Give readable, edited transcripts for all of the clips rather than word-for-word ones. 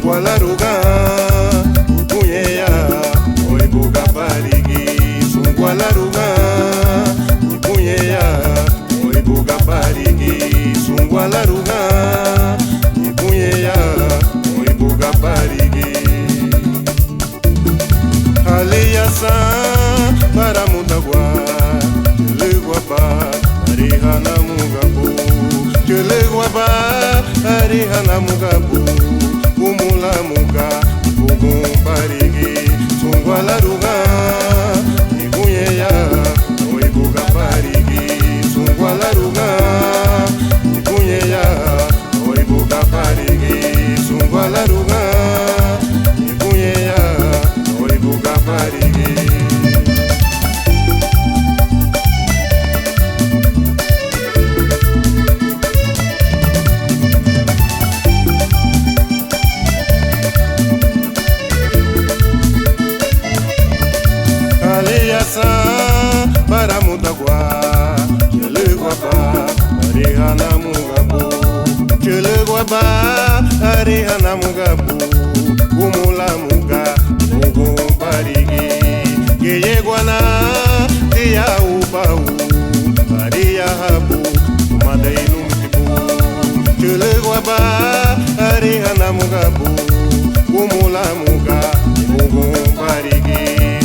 Sungwalaruga, Punheia, oi buga parigi. Sungwalaruga, Punheia, oi buga parigi. Sungwalaruga, Punheia, oi buga parigi. Aliasa para Mutagua, Leguapa, Arihana Mugabu, Leguapa, Arihana Mugabu, Kumula Muga, Bugum Parigi, Sungwalaruga, Punheia, oi buga parigi. Sungwalaruga, Punheia, oi buga parigi. Sungwalaruga, Punheia, oi buga parigi. Para Mutagua, Leguapa, Arihana Mugabu, Leguapa, Arihana Mugabu, Kumula Muga, Bugum Parigi, Geyeguana, Tia Upau, Aria Habu, Madei Lumtibu, Leguapa, Arihana Mugabu, Kumula Muga, Bugum Parigi,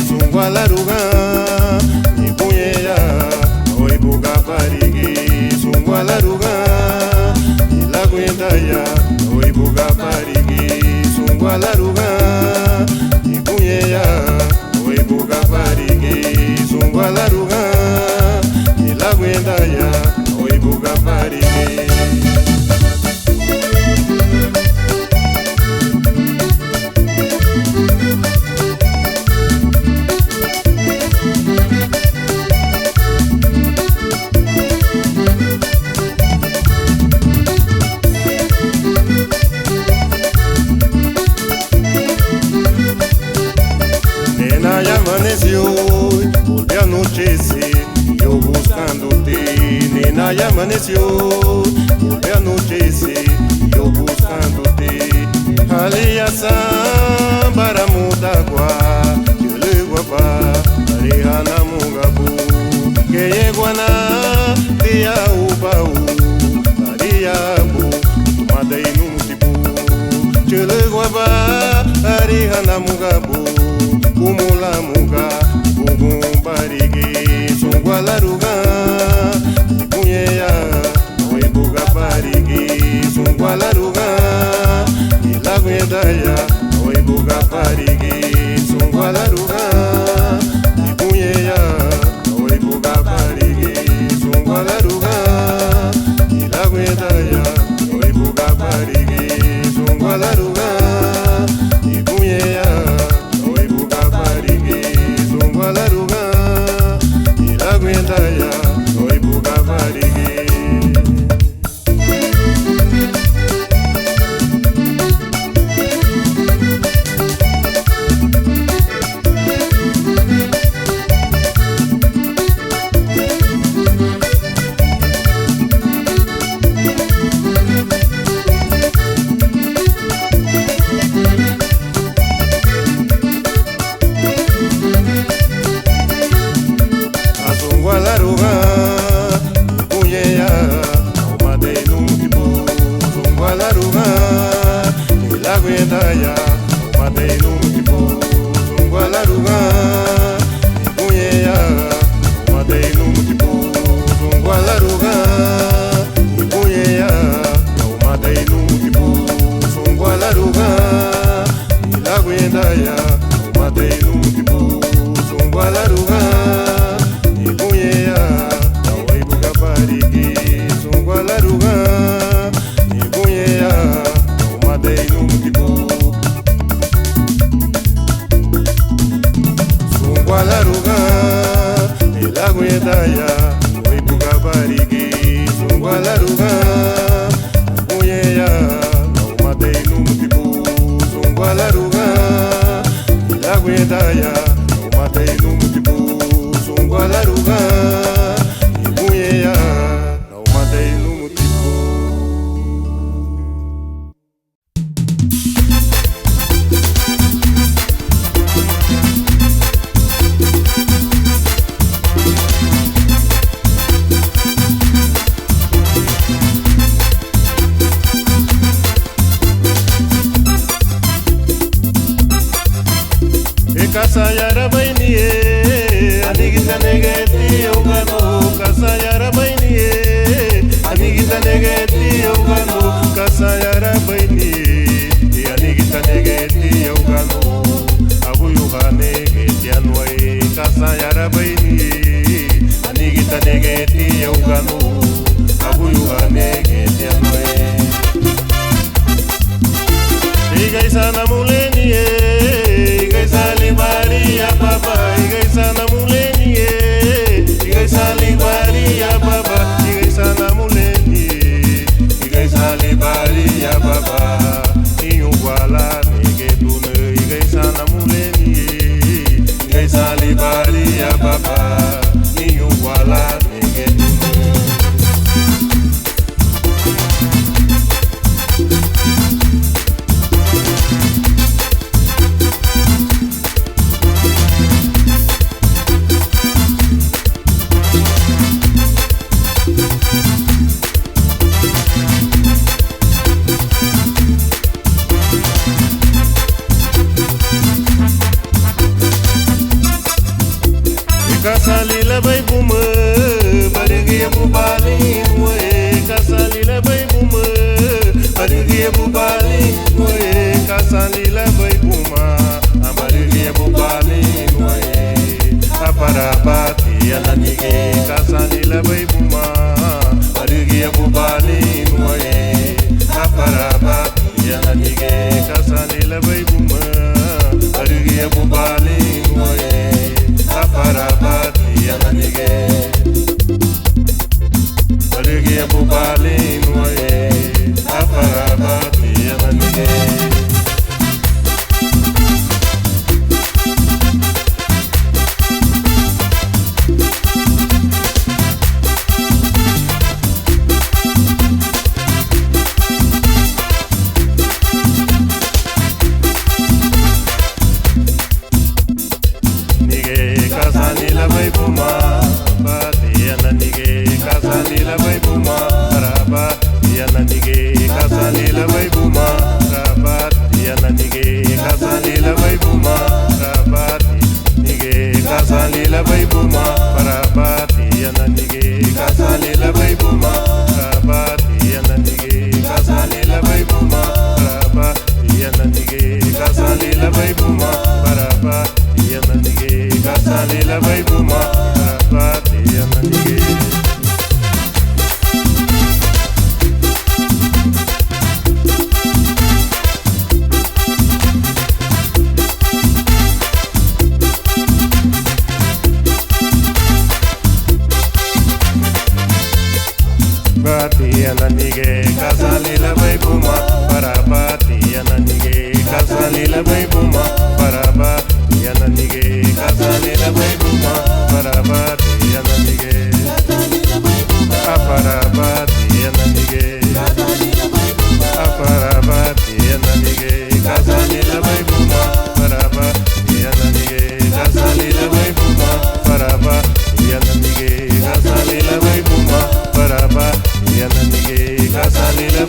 Sungwalaruga. Oi buga parigi, Sungwalaruga, Ilaguendaya, oi buga parigi, Sungwalaruga, Punheia, oi buga parigi, Sungwalaruga, Ilaguendaya, oi buga parigi. Volve a notícia, eu buscando-te. Nena já amanheceu, volve a notícia, eu buscando-te. Aliação para Mutagua, Leguapa, Arihana Mugabu, Geyeguana, Tia Upau, Ariabu, Madei Lumtibu, Leguapa, Arihana Mugabu, Kumula Muga, Bugum Parigi, Sungwalaruga, Punheia, oi buga parigi. Sungwalaruga, Ilaguendaya, oi buga parigi. Sungwalaruga, Punheia, oi buga parigi. Sungwalaruga, Ilaguendaya, oi buga parigi. Sungwalaruga, Punheia, oi buga parigi. Sungwalaruga, Ilaguendaya, oi buga parigi. Sungwalaruga, Punheia, Madei Lumtibu. Sungwalaruga, Ilaguendaya, Madei Lumtibu. Sungwalaruga, Punheia, Madei Lumtibu. Sungwalaruga, Punheia, Madei Lumtibu. Sungwalaruga, Ilaguendaya, Madei Lumtibu. Sungwalaruga, Punheia, oi buga parigi. Sungwalaruga, Punheia, Madei Lumtibu. Sungwalaruga, Ilaguendaya, oi buga parigi. Sungwalaruga, Punheia, Madei Lumtibu. Sungwalaruga, Ilaguendaya, Madei Lumtibu. Sungwalaruga, Punheia, Madei Lumtibu. kasayara bainie anigita negeti ugano kasayara bainie anigita negeti ugano kasayara bainie anigita negeti ugano abuyu hanegeti anwai kasayara bainie anigita negeti ugano abuyu hanegeti anwai igaisa na mulenie igaisa libaria baba igaisa na mulenie igaisa libaria baba igaisa na mulenie igaisa libaria baba inyuwala negedune igaisa na mulenie igaisa libaria baba inyuwala negedune Kasalila bay buma barigi bubali moe kasalila bay buma barigi bubali moe kasalila bay buma barigi bubali moe aparabati alanige kasalila bay buma barigi bubali moe aparabati alanige kasalila bay buma barigi bubali moe aparabati alanige barigi bubali moe aparabati alanige Kasalila bay buma bati alanige kasalila bay buma rabati alanige kasalila bay buma rabati alanige kasalila bay buma rabati nige kasalila bay buma rabati alanige kasalila bay buma rabati alanige kasalila bay buma rabati alanige kasalila bay buma rabati alanige kasalila bay buma rabati alanige bati alanige kasalila bay buma rabati alanige kasalila bay buma rabati alanige kasalila bay buma rabati alanige aparabati alanige aparabati alanige kasalila bay buma rabati alanige kasalila bay buma rabati alanige kasalila bay buma rabati alanige kasalila